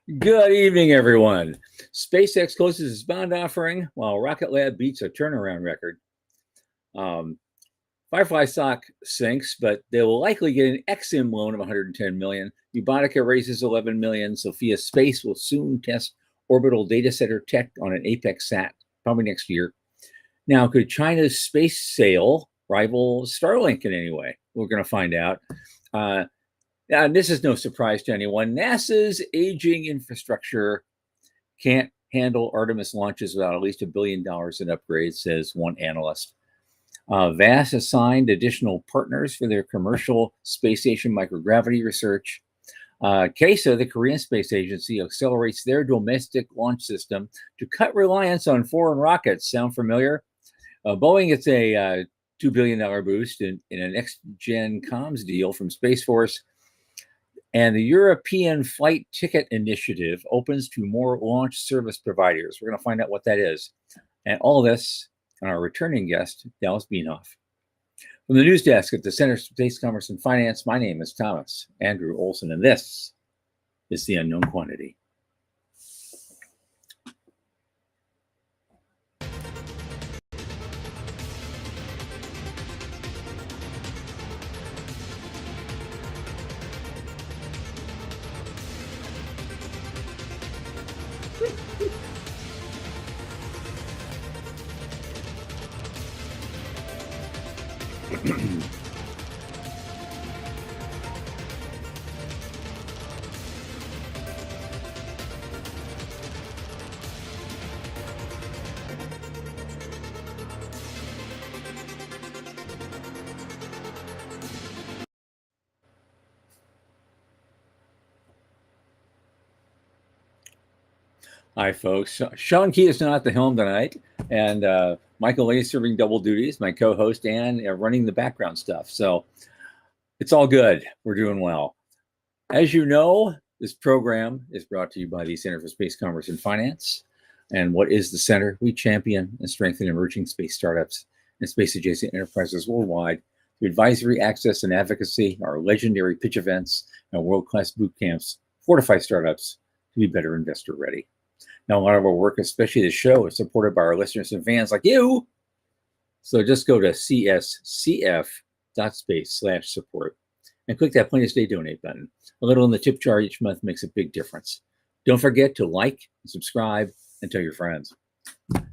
Good evening, everyone. SpaceX closes its bond offering while Rocket Lab beats a turnaround record. Firefly stock sinks, but they will likely get an Exim loan of 110 million. Ubonica raises 11 million. Sophia Space will soon test orbital data center tech on an Apex sat, probably next year. Now, could China's space sale rival Starlink in any way? We're going to find out. And this is no surprise to anyone. NASA's aging infrastructure can't handle Artemis launches without at least $1 billion in upgrades, says one analyst. VAS assigned additional partners for their commercial space station microgravity research. KESA, the Korean Space Agency, accelerates their domestic launch system to cut reliance on foreign rockets. Sound familiar? Boeing gets a $2 billion boost in a next-gen comms deal from Space Force. And the European Flight Ticket Initiative opens to more launch service providers. We're going to find out what that is. And all this on our returning guest, Dallas Bienhoff. From the news desk at the Center for Space Commerce and Finance, my name is Thomas Andrew Olson, and this is The Unknown Quantity. Hi, folks. Sean Key is not at the helm tonight, and Michael Lee is serving double duties, my co-host, and running the background stuff. So it's all good. We're doing well. As you know, this program is brought to you by the Center for Space Commerce and Finance. And what is the center? We champion and strengthen emerging space startups and space-adjacent enterprises worldwide through advisory, access, and advocacy, our legendary pitch events, and world-class boot camps fortify startups to be better investor-ready. Now, a lot of our work, especially the show, is supported by our listeners and fans like you. So just go to cscf.space/support and click that Plainest Day donate button. A little in the tip jar each month makes a big difference. Don't forget to like and subscribe and tell your friends.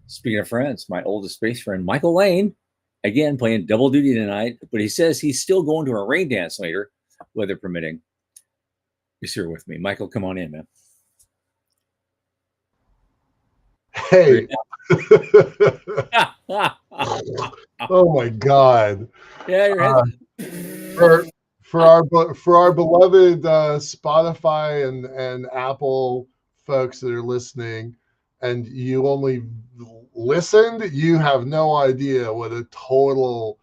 Speaking of friends, my oldest space friend, Michael Lane, again, playing double duty tonight, but he says he's still going to a rain dance later, weather permitting. He's here with me. Michael, come on in, man. Hey. Oh my God. Yeah, for our beloved Spotify and Apple folks that are listening, and you only listened, you have no idea what a total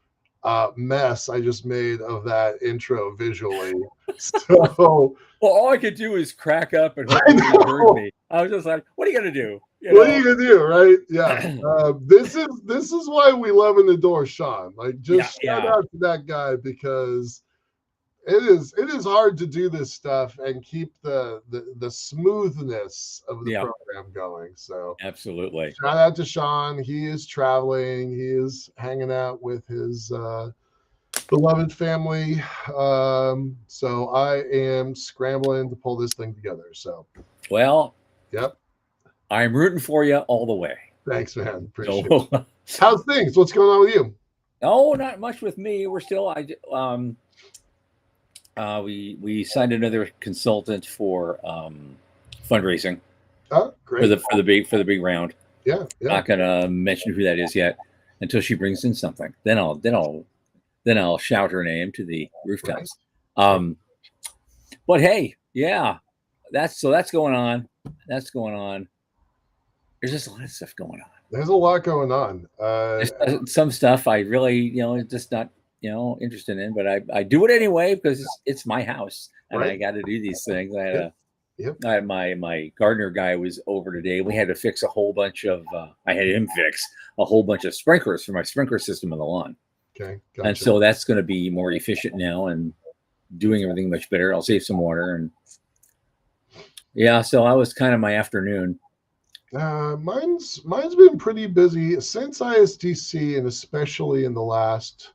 mess I just made of that intro visually. So well, all I could do is crack up and hope you heard me. I was just like, what are you gonna do? What are you gonna do, right? Yeah. This is why we love and adore Sean. Like, just shout out to that guy, because it is hard to do this stuff and keep the smoothness of the program going. So absolutely, shout out to Sean. He is traveling. He is hanging out with his beloved family. So I am scrambling to pull this thing together. So, well, yep. I'm rooting for you all the way. Thanks, man. Appreciate it. How's things? What's going on with you? Oh, not much with me. We're still, we signed another consultant for fundraising. Oh, great. For the big round. Yeah. Not gonna mention who that is yet until she brings in something. Then I'll shout her name to the rooftops. Right. But hey, yeah, that's going on. That's going on. There's just a lot of stuff going on. There's a lot going on. Some stuff I really, just not, interested in, but I do it anyway because it's my house and I got to do these things. I had my gardener guy was over today. We had to fix a whole bunch of. I had him fix a whole bunch of sprinklers for my sprinkler system on the lawn. Okay, gotcha. And so that's going to be more efficient now and doing everything much better. I'll save some water and Yeah, so I was kind of my afternoon. Mine's been pretty busy since ISTC, and especially in the last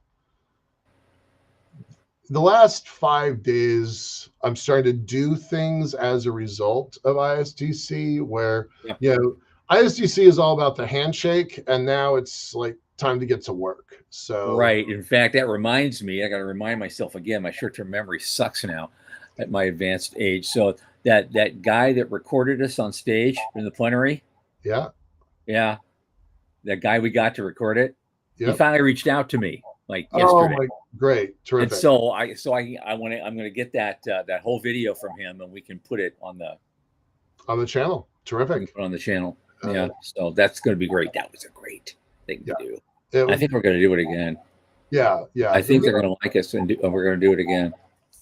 5 days, I'm starting to do things as a result of ISTC, where, Yep. ISTC is all about the handshake, and now it's like time to get to work. So, Right. In fact, that reminds me, I got to remind myself again, my short-term memory sucks now at my advanced age. So that guy that recorded us on stage in the plenary, yeah, yeah, that guy we got to record it, he yep. finally reached out to me like Oh yesterday. my, great, And terrific. so I'm going to get that whole video from him, and we can put it on On the channel, terrific. the channel. Yeah. So that's going to be great. That was a great thing to do. I think we're going to do it again. Yeah. I think they're going to like us, and we're going to do it again.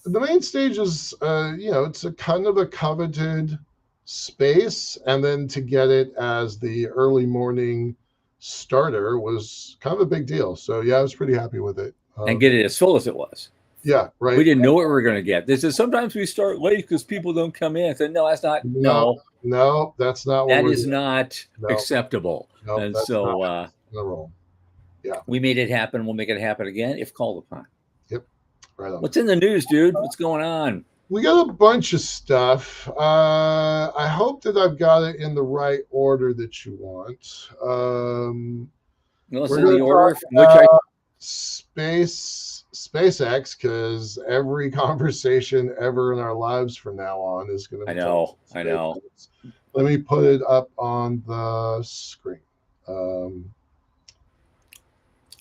The main stage is, it's a kind of a coveted space, and then to get it as the early morning starter was kind of a big deal. So yeah, I was pretty happy with it. And get it as full as it was. Yeah, right. We didn't know what we were going to get. This is sometimes we start late because people don't come in. I said, no, that's not. No, that's not what that is not acceptable. No, and that's so not the role. Yeah, we made it happen. We'll make it happen again if called upon. Yep, right on. What's in the news, dude? What's going on? We got a bunch of stuff. I hope that I've got it in the right order that you want. We're in the order from which I SpaceX, because every conversation ever in our lives from now on is going to be. I know. Let me put it up on the screen.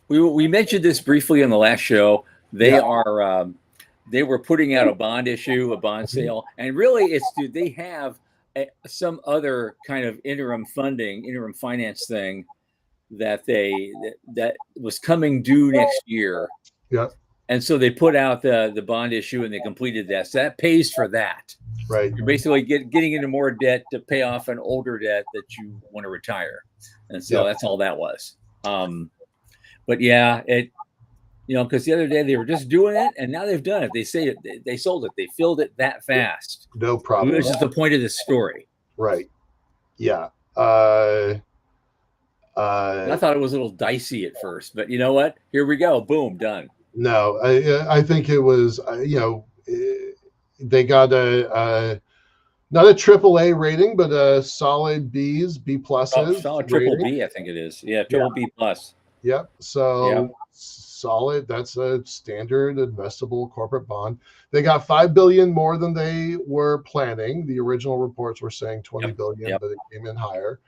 We mentioned this briefly in the last show. They were putting out a bond issue, a bond sale, and really they have some other kind of interim finance thing that that was coming due next year. Yeah. And so they put out the bond issue, and they completed that. So that pays for that. Right. You're basically getting into more debt to pay off an older debt that you want to retire. And so that's all that was. But yeah, because the other day they were just doing it, and now they've done it. They say they sold it. They filled it that fast. No problem. Which is the point of this story. Right. Yeah. I thought it was a little dicey at first, but you know what? Here we go. Boom, done. No, I think it was, they got not a AAA rating, but a solid B pluses. Solid triple B, I think it is. Yeah, triple B plus. Yep. So solid. That's a standard investable corporate bond. They got $5 billion more than they were planning. The original reports were saying $20 billion, but it came in higher.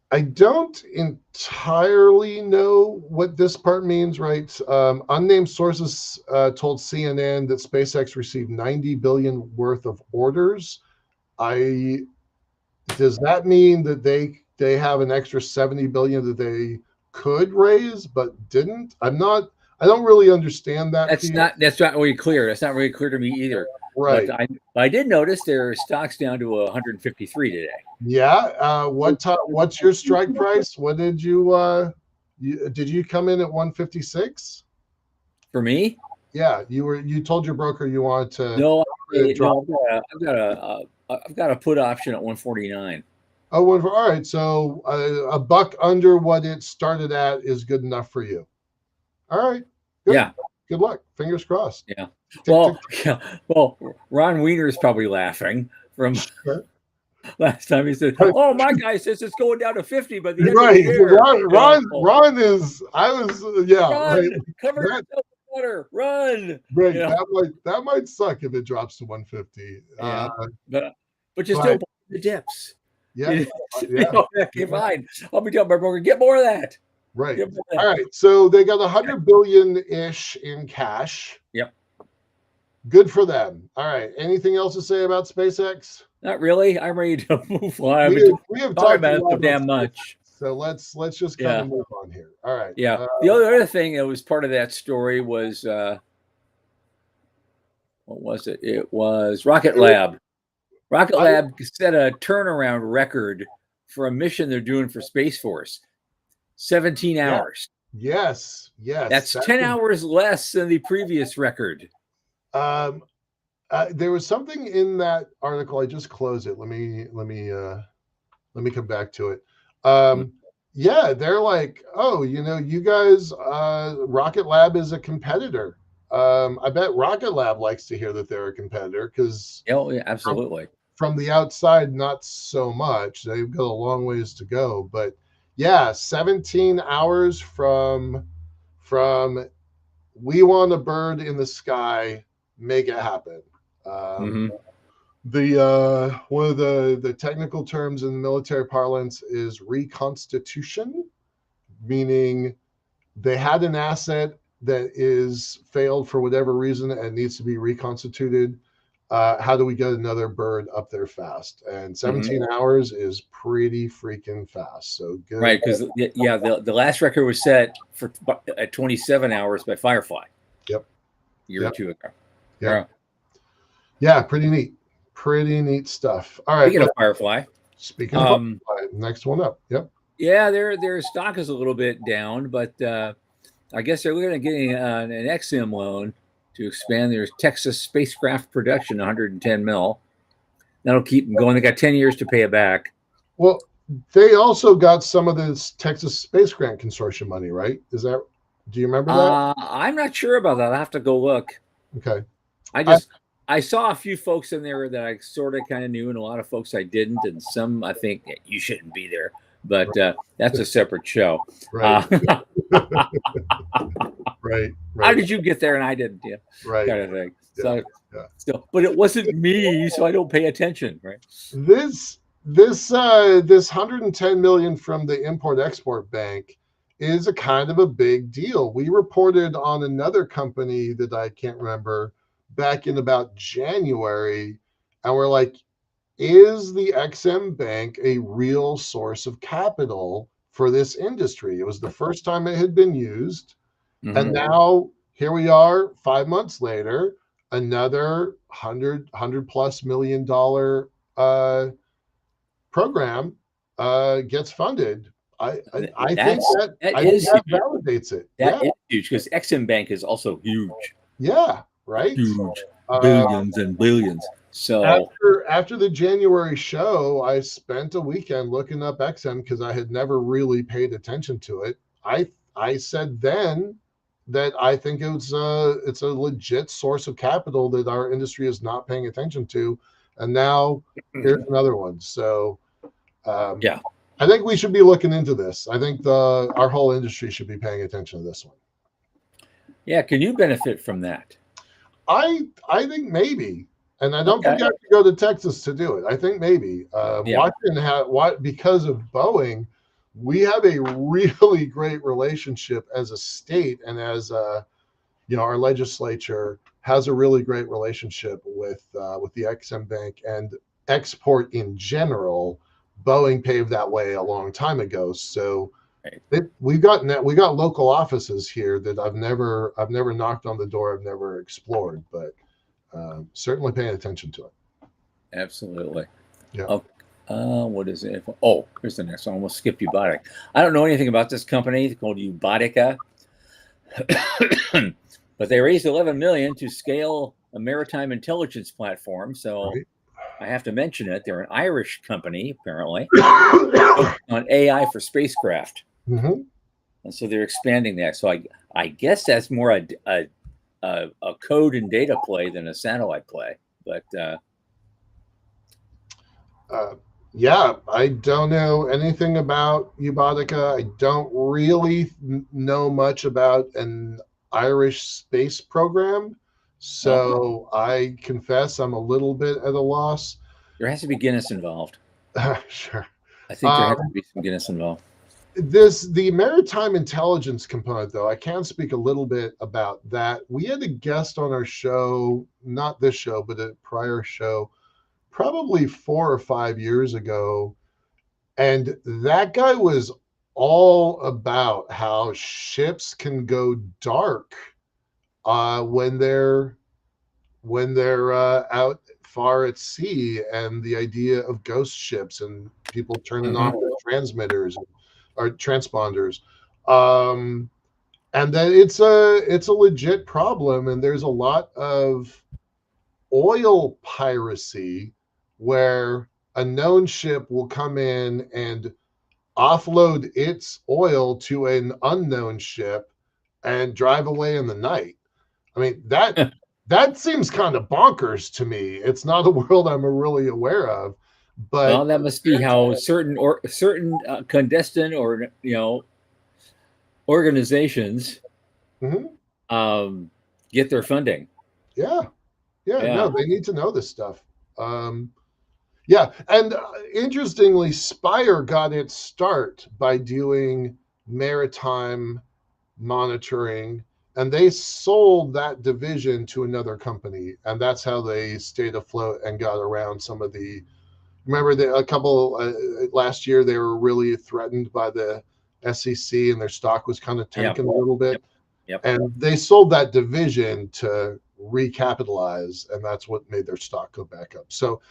I don't entirely know what this part means, right? Unnamed sources told CNN that SpaceX received $90 billion worth of orders. Does that mean that they have an extra $70 billion that they could raise but didn't? I don't really understand that. That's not really clear. That's not really clear to me either. Right. But I did notice their stock's down to 153 today. Yeah. What's your strike price? What did you did you come in at 156? For me? Yeah, you told your broker you wanted to. No, I've got a put option at 149. Oh, well, all right. So a buck under what it started at is good enough for you. All right. Good. Yeah. Good luck. Fingers crossed. Yeah. Well, Ron Wiener is probably laughing from last time he said, "Oh, my guy says it's going down to 50, but the end of the year." Ron is. I was. Yeah. Run, cover yourself with water. Run. Right. That might suck if it drops to 150. Yeah. But you still buy the dips. Yeah. Okay, fine. I'll be telling my broker, get more of that. Right. All right. So they got $100 billion-ish in cash. Yep. Good for them. All right. Anything else to say about SpaceX? Not really. I'm ready to move on. We have talked about it so damn much. So let's just kind of move on here. All right. Yeah. The other thing that was part of that story was what was it? It was Rocket Lab. Rocket Lab set a turnaround record for a mission they're doing for Space Force. 17 hours. Yes. That's 10 hours less than the previous record. Um, there was something in that article. I just closed it. Let me come back to it. Yeah, they're like, oh, you guys, Rocket Lab is a competitor. I bet Rocket Lab likes to hear that they're a competitor because Oh, yeah, absolutely. from the outside, not so much. They've got a long ways to go, but yeah, 17 hours from we want a bird in the sky, make it happen. Hmm. The one of the technical terms in military parlance is reconstitution, meaning they had an asset that is failed for whatever reason and needs to be reconstituted. How do we get another bird up there fast? And Hmm. 17 hours is pretty freaking fast. So good. Right, because yeah, the last record was set for at 27 hours by Firefly Yep. a year or Yep. two ago. Yep. Yeah, pretty neat. Pretty neat stuff. All right. Speaking of Firefly, Speaking of Firefly, next one up. Yep. yeah, their stock is a little bit down, but I guess they're looking at getting an XM loan to expand their Texas spacecraft production, 110 mil. That'll keep them going. They got 10 years to pay it back. Well, they also got some of this Texas Space Grant Consortium money, right? Do you remember that? I'm not sure about that. I'll have to go look. Okay. I saw a few folks in there that I sort of kind of knew, and a lot of folks I didn't, and some I think you shouldn't be there. But that's a separate show. Right. Right. How did you get there and I didn't? Yeah. Right. Kind of thing. Yeah. So, but it wasn't me, so I don't pay attention, right? This 110 million from the Import-Export Bank is a kind of a big deal. We reported on another company that I can't remember back in about January, and we're like, is the XM Bank a real source of capital for this industry? It was the first time it had been used. Mm-hmm. And now here we are 5 months later, another $100+ million program gets funded. I think that validates it. That is huge because XM Bank is also huge. Yeah, right. Huge, billions and billions. So after the January show, I spent a weekend looking up XM because I had never really paid attention to it. I said then that I think it's a legit source of capital that our industry is not paying attention to, and now here's another one. So yeah, I think we should be looking into this. I think our whole industry should be paying attention to this one. Yeah, can you benefit from that? I think maybe. And I don't think you have to go to Texas to do it. I think maybe. Because of Boeing, we have a really great relationship as a state, and as our legislature has a really great relationship with the XM Bank and export in general. Boeing paved that way a long time ago. So we got local offices here that I've never knocked on the door. I've never explored, but certainly paying attention to it. Absolutely. Yeah. What is it? Oh, here's the next one. I almost skipped Ubotic. I don't know anything about this company. It's called Ubotica. But they raised 11 million to scale a maritime intelligence platform. So I have to mention it. They're an Irish company, apparently, on AI for spacecraft. Mm-hmm. And so they're expanding that. So I guess that's more a code and data play than a satellite play. But yeah, I don't know anything about Ubotica. I don't really know much about an Irish space program. So I confess I'm a little bit at a loss. There has to be Guinness involved. Sure. I think there has to be some Guinness involved. The maritime intelligence component, though, I can speak a little bit about that. We had a guest on our show, not this show, but a prior show, probably 4 or 5 years ago. And that guy was all about how ships can go dark when they're out far at sea, and the idea of ghost ships and people turning off their transmitters or transponders, and that it's a legit problem, and there's a lot of oil piracy where a known ship will come in and offload its oil to an unknown ship and drive away in the night. I mean, that seems kind of bonkers to me. It's not a world I'm really aware of, but Well, that must be how certain clandestine or organizations get their funding. Yeah. Yeah. No, they need to know this stuff. Yeah, and interestingly, Spire got its start by doing maritime monitoring, and they sold that division to another company, and that's how they stayed afloat and got around some of the. Remember, a couple last year they were really threatened by the SEC, and their stock was kind of tanking a little bit. Yep. And they sold that division to recapitalize, and that's what made their stock go back up. So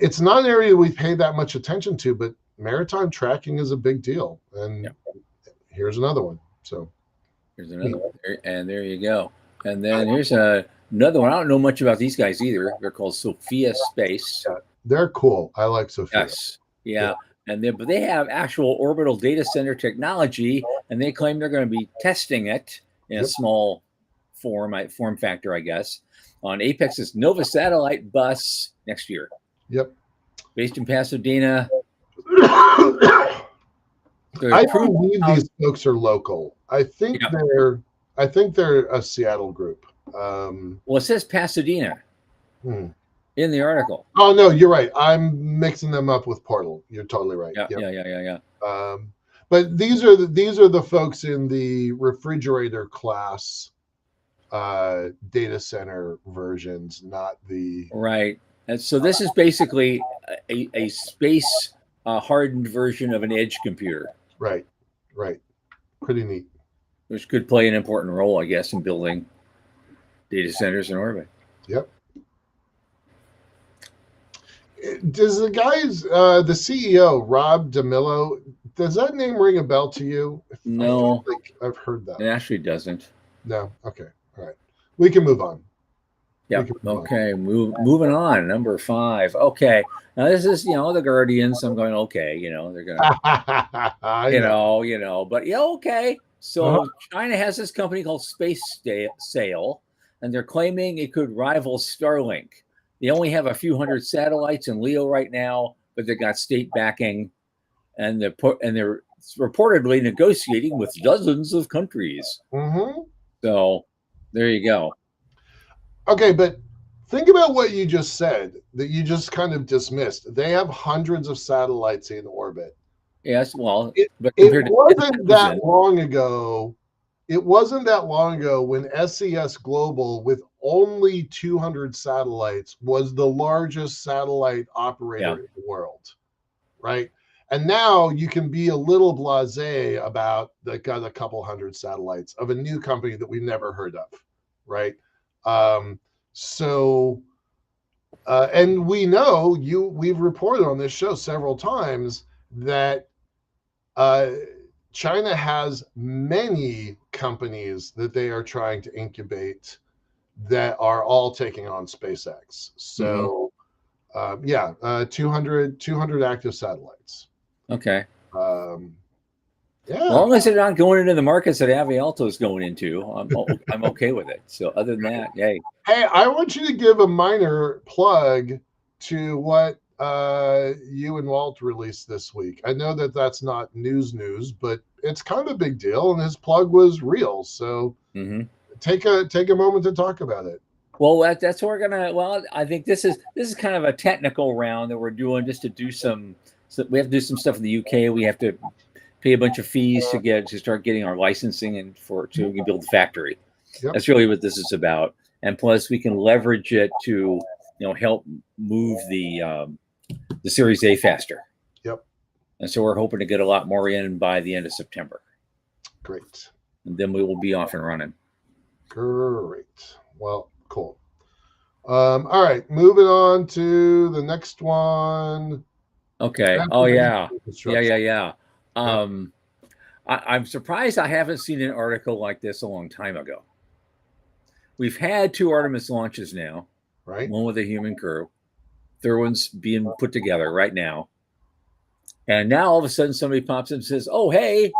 it's not an area we pay that much attention to, but maritime tracking is a big deal. And here's another one. So here's another one. And there you go. And then here's another one. I don't know much about these guys either. They're called Sophia Space. Yeah, they're cool. I like Sophia. Yes. Yeah. And but they have actual orbital data center technology, and they claim they're going to be testing it in a small form factor, I guess, on Apex's Nova satellite bus next year. Yep. Based in Pasadena. I believe these folks are local. I think they're a Seattle group. Well, it says Pasadena in the article. Oh no, you're right. I'm mixing them up with Portal. You're totally right. Yeah. But these are the folks in the refrigerator class data center versions, not the right. And so this is basically a space hardened version of an edge computer. Right. Pretty neat. Which could play an important role, I guess, in building data centers in orbit. Yep. Does the guys, the CEO, Rob DeMillo, does that name ring a bell to you? No. I think I've heard that. It actually doesn't. No. Okay. All right. We can move on. Yeah. Okay. Moving on. Number 5. Okay. Now this is, the Guardians. I'm going, okay, they're going to, but okay. So China has this company called Space Sail, and they're claiming it could rival Starlink. They only have a few hundred satellites in LEO right now, but they got state backing, and they're reportedly negotiating with dozens of countries. So there you go. Okay, but think about what you just said, that you just kind of dismissed. They have hundreds of satellites in orbit. Yes, well, it wasn't that long ago. It wasn't that long ago when SES Global, with only 200 satellites, was the largest satellite operator in the world, right? And now you can be a little blasé about they got a couple hundred satellites of a new company that we've never heard of, right? And we know we've reported on this show several times that China has many companies that they are trying to incubate that are all taking on SpaceX. So 200 active satellites. Okay. As long as they're not going into the markets that Avialto is going into, I'm okay with it. So other than that, yay. Hey, I want you to give a minor plug to what you and Walt released this week. I know that that's not news, but it's kind of a big deal, and his plug was real. So take a moment to talk about it. Well, that's what we're gonna. Well, I think this is kind of a technical round that we're doing just to do some. So we have to do some stuff in the UK. We have to pay a bunch of fees to start getting our licensing and to build the factory. That's really what this is about. And plus, we can leverage it to help move the Series A faster. Yep. And so we're hoping to get a lot more in by the end of September. Great. And then we will be off and running. Great. Well, cool. All right, moving on to the next one. Okay. Oh yeah. Yeah. I'm surprised I haven't seen an article like this a long time ago. We've had 2 Artemis launches now. right? One with a human crew. Third one's being put together right now. And now all of a sudden somebody pops in and says, oh, hey,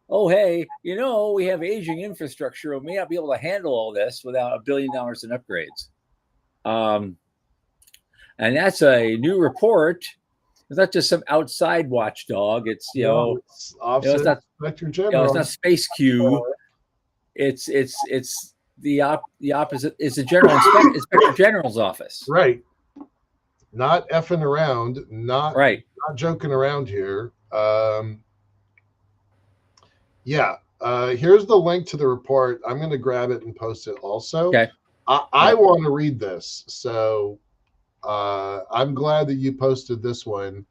we have aging infrastructure. We may not be able to handle all this without $1 billion in upgrades. And that's a new report. It's not just some outside watchdog. It's it's Office it's not Inspector General. it's not Space Q. It's the opposite. It's the Inspector General's office. Right. Not effing around. Not joking around here. Here's the link to the report. I'm going to grab it and post it also. Okay. I want to read this. So I'm glad that you posted this one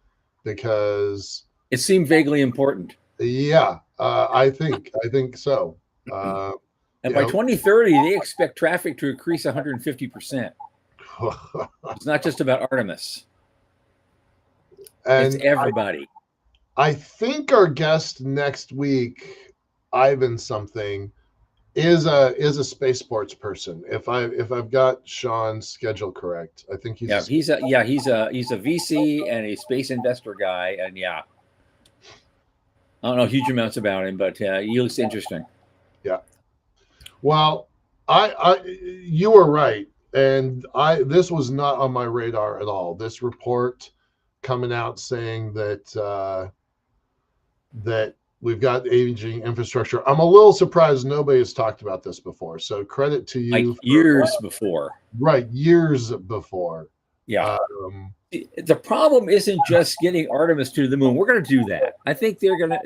because it seemed vaguely important. Yeah, I think so. And by 2030, they expect traffic to increase 150%. It's not just about Artemis. It's everybody. I think our guest next week, Ivan something, is a space sports person. If I've got Sean's schedule correct, I think he's a VC and a space investor guy, and I don't know huge amounts about him, but he looks interesting. Yeah. Well, you were right, and this was not on my radar at all. This report coming out saying that that we've got aging infrastructure. I'm a little surprised nobody has talked about this before. So credit to you. Like years before. Right, years before. Yeah. The problem isn't just getting Artemis to the moon. We're going to do that. I think we're going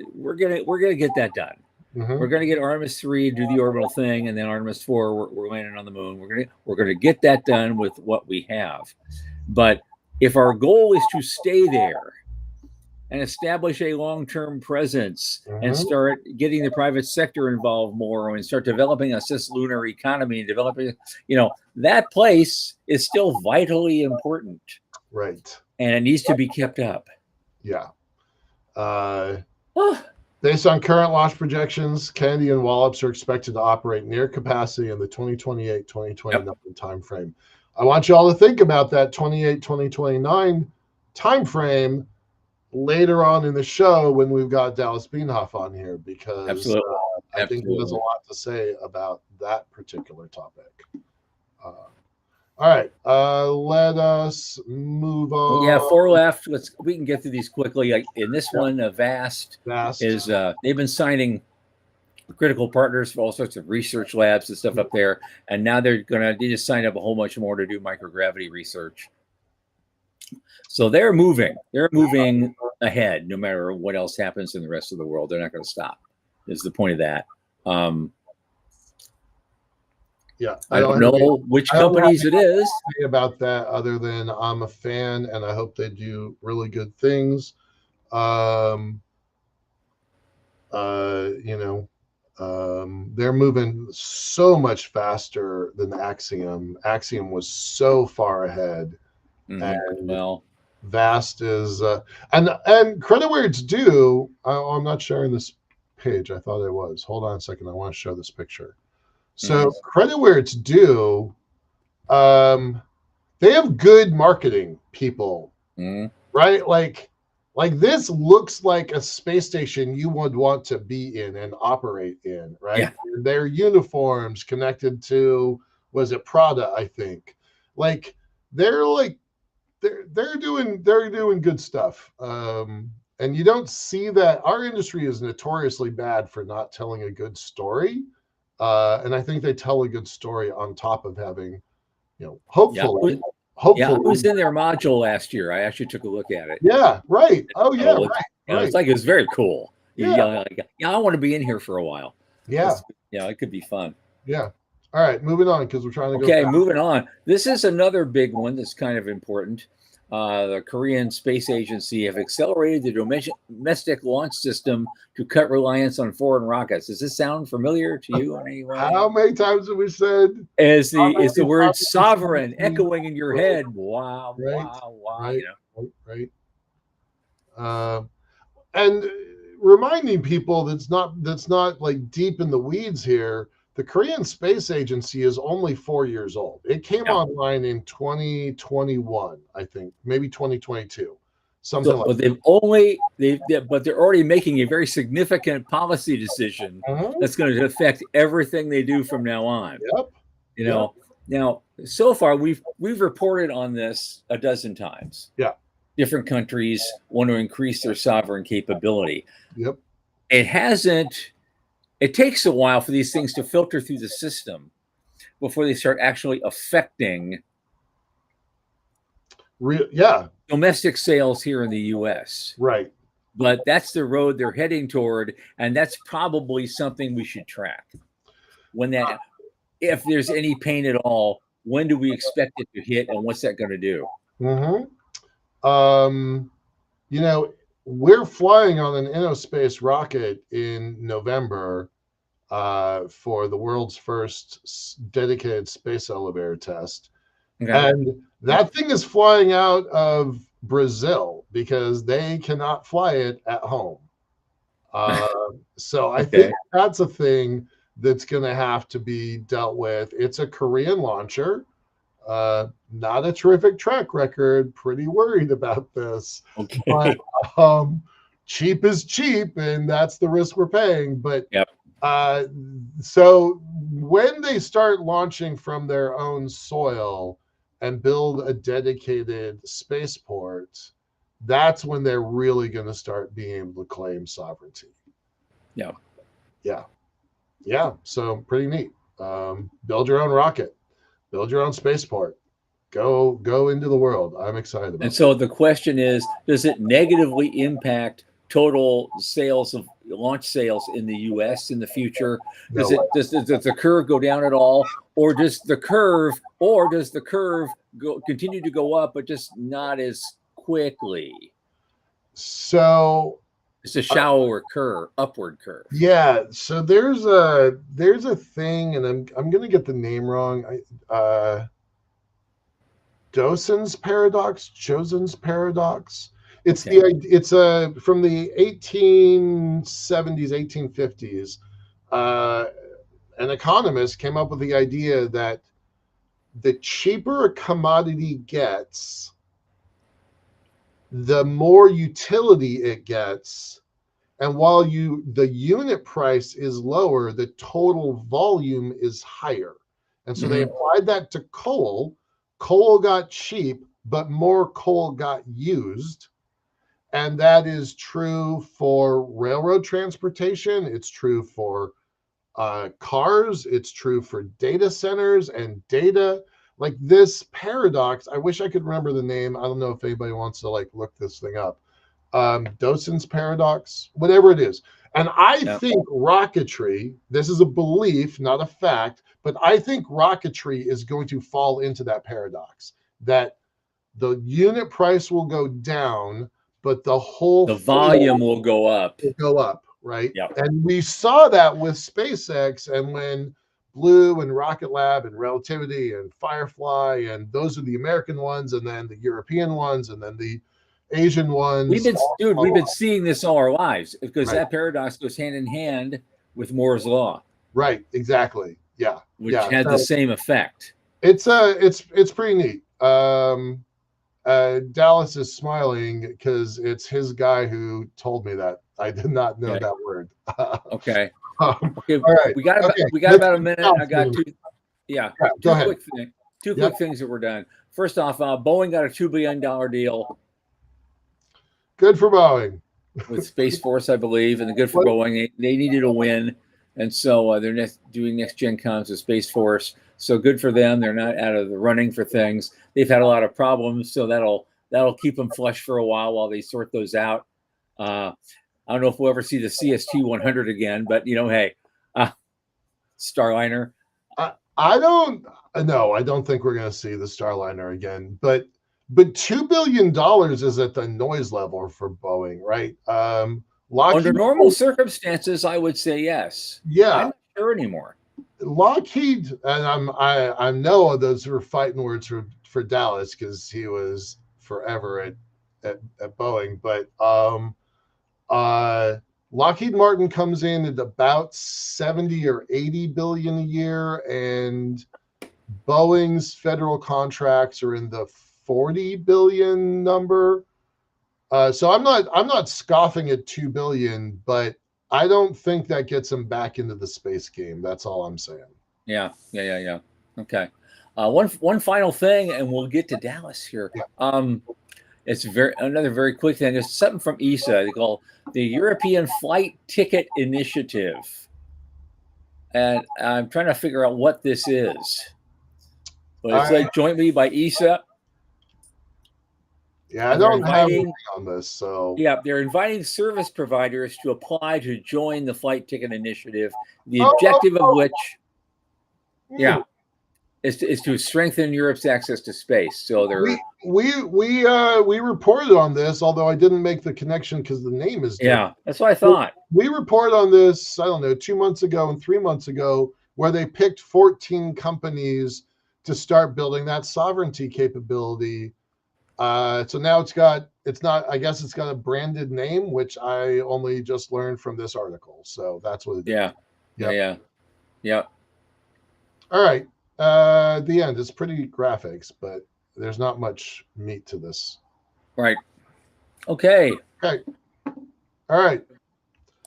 to get that done. Mm-hmm. We're going to get Artemis 3, do the orbital thing, and then Artemis 4, we're landing on the moon. We're going to get that done with what we have. But if our goal is to stay there and establish a long-term presence and start getting the private sector involved more and start developing a cislunar economy and developing, that place is still vitally important. Right. And it needs to be kept up. Yeah. Based on current launch projections, Kennedy and Wallops are expected to operate near capacity in the 2028-2029 timeframe. I want you all to think about that 28-2029 timeframe later on in the show when we've got Dallas Bienhoff on here, because I think there's a lot to say about that particular topic. All right, let us move on. Yeah, 4 left. We can get through these quickly. Like in this one, Vast is they've been signing critical partners for all sorts of research labs and stuff up there, and now they just signed up a whole bunch more to do microgravity research. So they're moving ahead, no matter what else happens in the rest of the world. They're not going to stop. Is the point of that? I don't know which companies it is about that, other than I'm a fan and I hope they do really good things. They're moving so much faster than Axiom. Axiom was so far ahead. And Vast is and credit where it's due. I'm not sharing this page. I thought I was. Hold on a second. I want to show this picture. So credit where it's due. They have good marketing people, right? Like this looks like a space station you would want to be in and operate in, right? Yeah. Their uniforms connected to, was it Prada? I think. They're doing good stuff. And you don't see that. Our industry is notoriously bad for not telling a good story. And I think they tell a good story on top of having, hopefully. Yeah, it was in their module last year. I actually took a look at it. Yeah, right. Oh, yeah, right. It's like, it was very cool. Yeah, I want to be in here for a while. Yeah. It could be fun. Yeah. All right, moving on, because we're trying to go. Okay, moving on. This is another big one that's kind of important. The Korean Space Agency have accelerated the domestic launch system to cut reliance on foreign rockets. Does this sound familiar to you in any way? How many times have we said? Is the word sovereign echoing in your head? Wow, right, wow. Right. And reminding people that's not like deep in the weeds here, the Korean Space Agency is only 4 years old. It came online in 2021, I think, maybe 2022, something like that. But they're already making a very significant policy decision that's going to affect everything they do from now on. Yep. You know, now so far we've reported on this a dozen times. Yeah. Different countries want to increase their sovereign capability. Yep. It takes a while for these things to filter through the system before they start actually affecting domestic sales here in the US. Right. But that's the road they're heading toward, and that's probably something we should track. If there's any pain at all, when do we expect it to hit, and what's that going to do? You know, we're flying on an InnoSpace rocket in November for the world's first dedicated space elevator test. Okay. And that thing is flying out of Brazil because they cannot fly it at home. So I think that's a thing that's going to have to be dealt with. It's a Korean launcher. Not a terrific track record. Pretty worried about this. Okay. But cheap is cheap, and that's the risk we're paying. But so when they start launching from their own soil and build a dedicated spaceport, that's when they're really going to start being able to claim sovereignty. Yeah. So pretty neat. Build your own rocket. Build your own spaceport. Go into the world. I'm excited about it. And so the question is, does it negatively impact total sales of launch sales in the US in the future? Does the curve go down at all? Or does the curve continue to go up, but just not as quickly? So it's a shallower curve, upward curve. Yeah. So there's a thing, and I'm gonna get the name wrong. Joseph's paradox. It's from the 1870s, 1850s. An economist came up with the idea that the cheaper a commodity gets, the more utility it gets. And while the unit price is lower, the total volume is higher. And so they applied that to coal. Coal got cheap, but more coal got used. And that is true for railroad transportation. It's true for cars. It's true for data centers and data. Like this paradox, I wish I could remember the name. I don't know if anybody wants to look this thing up. Joseph's paradox, whatever it is. And I think rocketry, this is a belief, not a fact, but I think rocketry is going to fall into that paradox, that the unit price will go down, but the volume will go up. Right? Yeah. And we saw that with SpaceX, and when Blue and Rocket Lab and Relativity and Firefly, and those are the American ones, and then the European ones, and then the Asian ones. We've been seeing this all our lives because that paradox goes hand in hand with Moore's law. Right. Exactly. Yeah. Which had the same effect. It's pretty neat. Dallas is smiling because it's his guy who told me that. I did not know that word. Okay. Okay. All right. We got about a minute. I got two. Go ahead. Two quick things that were done. First off, Boeing got a $2 billion deal. Good for Boeing. With Space Force, I believe, and good for Boeing. They needed a win, and so they're doing next gen comms with Space Force. So good for them. They're not out of the running for things. They've had a lot of problems, so that'll keep them flush for a while they sort those out. I don't know if we'll ever see the CST-100 again, but hey, Starliner. I don't think we're going to see the Starliner again, but $2 billion is at the noise level for Boeing, right? Under normal circumstances, I would say yes. Yeah, I'm not sure anymore. Lockheed, and I know those were fighting words for Dallas because he was forever at Boeing, but Lockheed Martin comes in at about 70 or 80 billion a year, and Boeing's federal contracts are in the 40 billion number. So I'm not scoffing at 2 billion, but I don't think that gets them back into the space game. That's all I'm saying. Yeah. Okay. One final thing, and we'll get to Dallas here. Yeah. It's another very quick thing. It's something from ESA. They call the European Flight Ticket Initiative, and I'm trying to figure out what this is. But it's led jointly by ESA. Yeah, I don't have anything on this. So yeah, they're inviting service providers to apply to join the Flight Ticket Initiative. The objective of which, is to strengthen Europe's access to space. So we reported on this, although I didn't make the connection because the name is different. Yeah, that's what I thought. We reported on this, I don't know, 2 months ago and 3 months ago, where they picked 14 companies to start building that sovereignty capability. So now it's got a branded name, which I only just learned from this article. So that's what it is. Yeah. All right. The end. It's pretty graphics, but there's not much meat to this. Right. Okay. All right.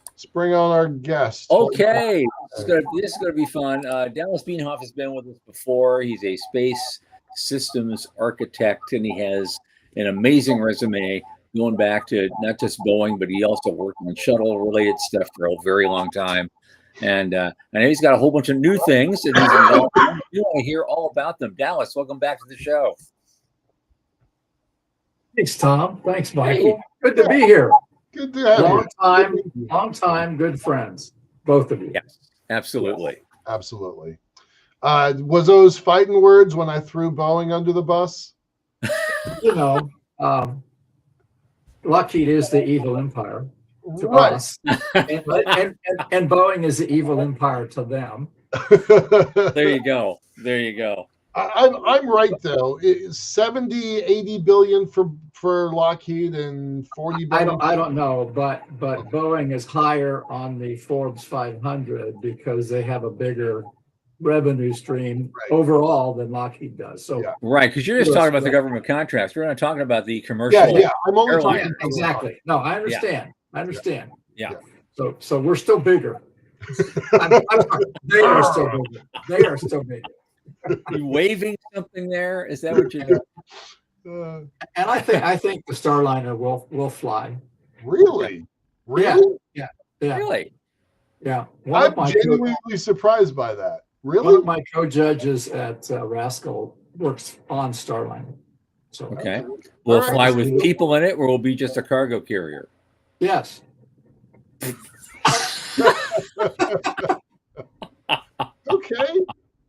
Let's bring on our guest. Okay. This is gonna be fun. Dallas Bienhoff has been with us before. He's a space systems architect, and he has an amazing resume going back to not just Boeing, but he also worked on shuttle related stuff for a very long time. And I know he's got a whole bunch of new things that he's involved in. You want to hear all about them. Dallas, welcome back to the show. Thanks, Tom. Thanks, Michael. Hey. Good to be here. Good to have you. Long time, good friends, both of you. Yes, absolutely. Absolutely. Was those fighting words when I threw Boeing under the bus? You know, Lockheed is the evil empire to us, and Boeing is the evil empire to them. There you go. I'm right though. 70, 80 billion for Lockheed and 40 billion. I don't know, but Boeing is higher on the Forbes 500 because they have a bigger revenue stream overall than Lockheed does. So right, because you're just talking about the government contracts. We're not talking about the commercial. Yeah. I'm only talking exactly. No, I understand. I understand. Yeah. So we're still bigger. I'm sorry. They are still bigger. You waving something there? Is that what you're doing? And I think the Starliner will fly. Really? Yeah. Really? Yeah. I'm genuinely surprised by that. Really? One of my co-judges at Rascal works on Starliner. So okay. We'll fly with people in it, or we'll be just a cargo carrier. Yes. Okay.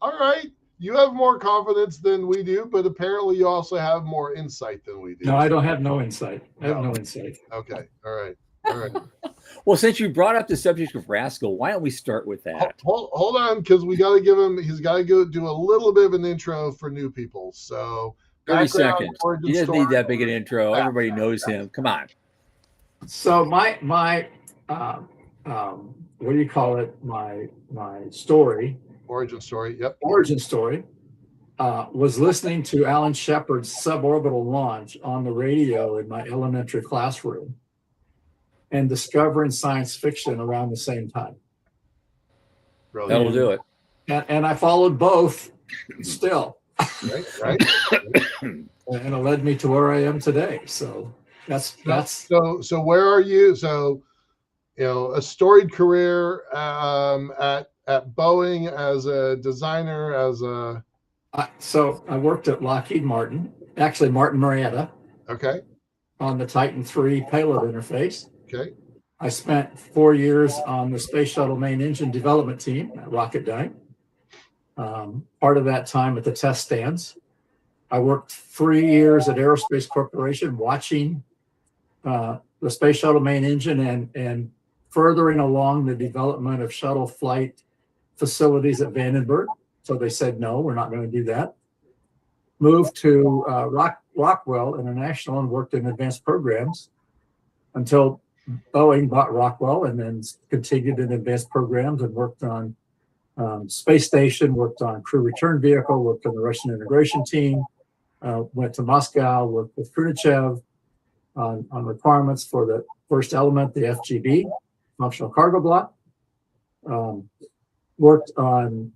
All right. You have more confidence than we do, but apparently you also have more insight than we do. No, I don't have no insight. I have no insight. Okay. All right. Well, since you brought up the subject of Rascal, why don't we start with that? Hold on, because we got to give him. He's got to go do a little bit of an intro for new people. So 30 seconds. He doesn't need that big an intro. Everybody knows him. Come on. So my what do you call it? My story. Origin story. Yep. Origin story. Was listening to Alan Shepard's suborbital launch on the radio in my elementary classroom, and discovering science fiction around the same time. That'll do it. And I followed both still. Right. And it led me to where I am today. So that's so where are you? So, a storied career at Boeing as a designer, so I worked at Lockheed Martin, actually Martin Marietta. Okay. On the Titan III payload interface. Okay. I spent 4 years on the Space Shuttle main engine development team at Rocketdyne. Part of that time at the test stands. I worked 3 years at Aerospace Corporation watching the Space Shuttle main engine and furthering along the development of shuttle flight facilities at Vandenberg. So they said, no, we're not going to do that. Moved to Rockwell International and worked in advanced programs until Boeing bought Rockwell and then continued in advanced programs and worked on space station, worked on crew return vehicle, worked on the Russian integration team, went to Moscow, worked with Khrushchev on requirements for the first element, the FGB, functional cargo block. Worked on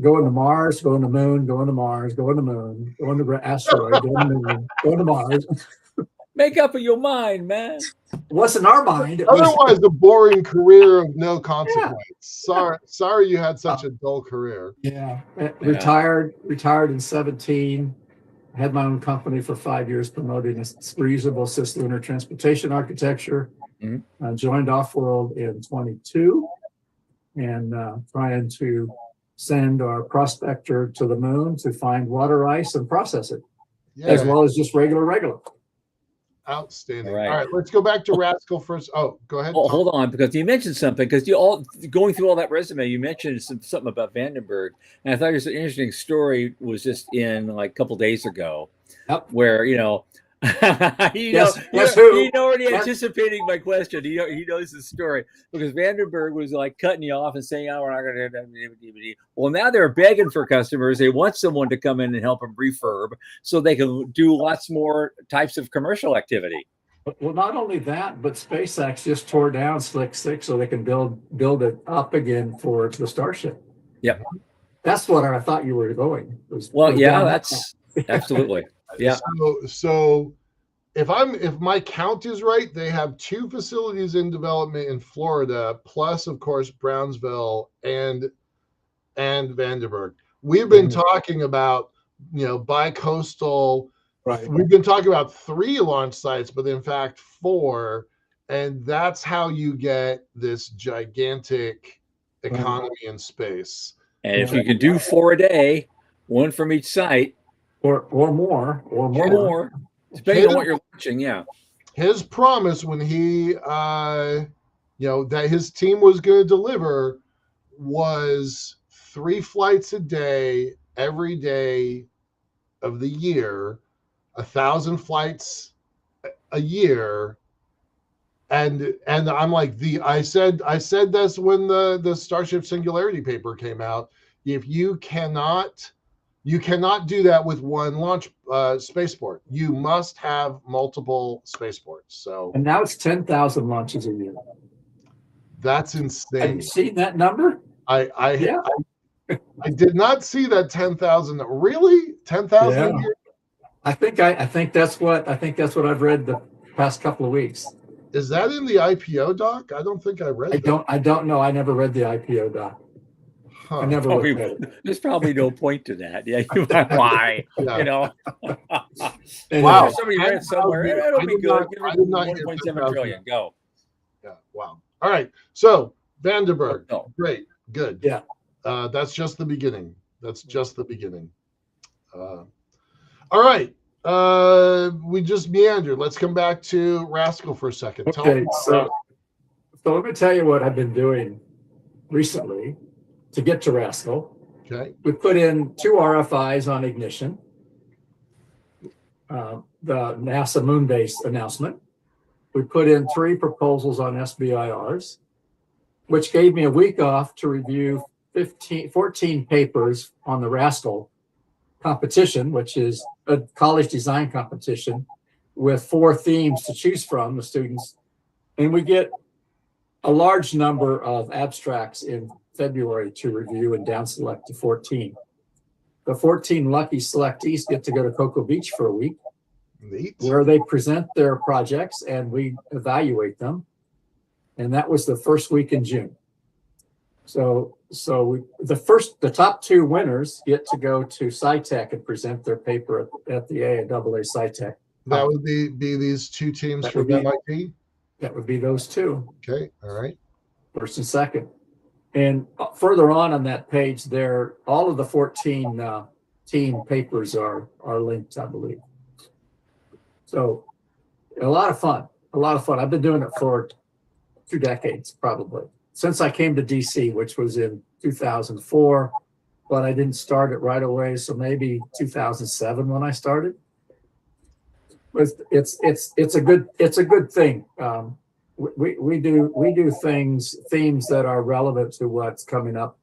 going to Mars, going to moon, going to Mars, going to moon, going to asteroid, going to moon, going to Mars. Make up in your mind, man. What's in our mind? Otherwise, a boring career of no consequence. Sorry, you had such a dull career. Yeah. Retired in 17. Had my own company for 5 years promoting a reusable cislunar transportation architecture. Mm-hmm. Joined Off-World in 22 and trying to send our prospector to the moon to find water ice and process it, as well as just regular. Outstanding. All right. All right, let's go back to Rascal first. Oh, go ahead. Oh, hold on, because you mentioned something. Because going through all that resume, you mentioned something about Vandenberg, and I thought it was an interesting story. Was just in like a couple days ago, where he's already anticipating my question. He knows the story because Vandenberg was like cutting you off and saying, "Oh, we're not going to do DVD." Well, now they're begging for customers. They want someone to come in and help them refurb, so they can do lots more types of commercial activity. Well, not only that, but SpaceX just tore down Slick 6 so they can build it up again for the Starship. Yep, that's what I thought you were going. That's absolutely. Yeah. So if my count is right, they have 2 facilities in development in Florida, plus of course Brownsville and Vandenberg. We've been talking about bi-coastal. Right. We've been talking about 3 launch sites, but in fact 4, and that's how you get this gigantic economy in space. And if you can do 4 a day, 1 from each site. Or more, depending on what you're watching. Yeah. His promise when he, that his team was going to deliver was 3 flights a day, every day of the year, 1,000 flights a year. And I'm like, I said this when the Starship Singularity paper came out. If you cannot do that with 1 launch spaceport. You must have multiple spaceports. So, and now it's 10,000 launches a year. That's insane. Have you seen that number? I did not see that 10,000. Really, 10,000 a year? I think that's what I've read the past couple of weeks. Is that in the IPO doc? I don't think I read. I don't know. I never read the IPO doc. I never looked at it. There's probably no point to that. Yeah, why? Yeah. Wow. Somebody read it somewhere. It'll be good. I did not hear 1.7 trillion. Go. Yeah. Wow. All right. So Vandenberg. Oh. Great. Good. Yeah. That's just the beginning. All right. We just meandered. Let's come back to Rascal for a second. Okay. So let me tell you what I've been doing recently to get to Rascal. Okay. We put in 2 RFIs on ignition, the NASA moon base announcement. We put in 3 proposals on SBIRs, which gave me a week off to review 14 papers on the Rascal competition, which is a college design competition with 4 themes to choose from, the students. And we get a large number of abstracts in February to review and down select to 14. The 14 lucky selectees get to go to Cocoa Beach for a week. Neat. Where they present their projects and we evaluate them. And that was the first week in June. So the top 2 winners get to go to SciTech and present their paper at the AA SciTech. That would be these 2 teams from MIT? That would be those 2. Okay. All right. First and second. And further on that page there, all of the 14 team papers are linked, I believe. So a lot of fun. I've been doing it for 2 decades, probably. Since I came to DC, which was in 2004, but I didn't start it right away. So maybe 2007 when I started. It's a good thing. we do themes that are relevant to what's coming up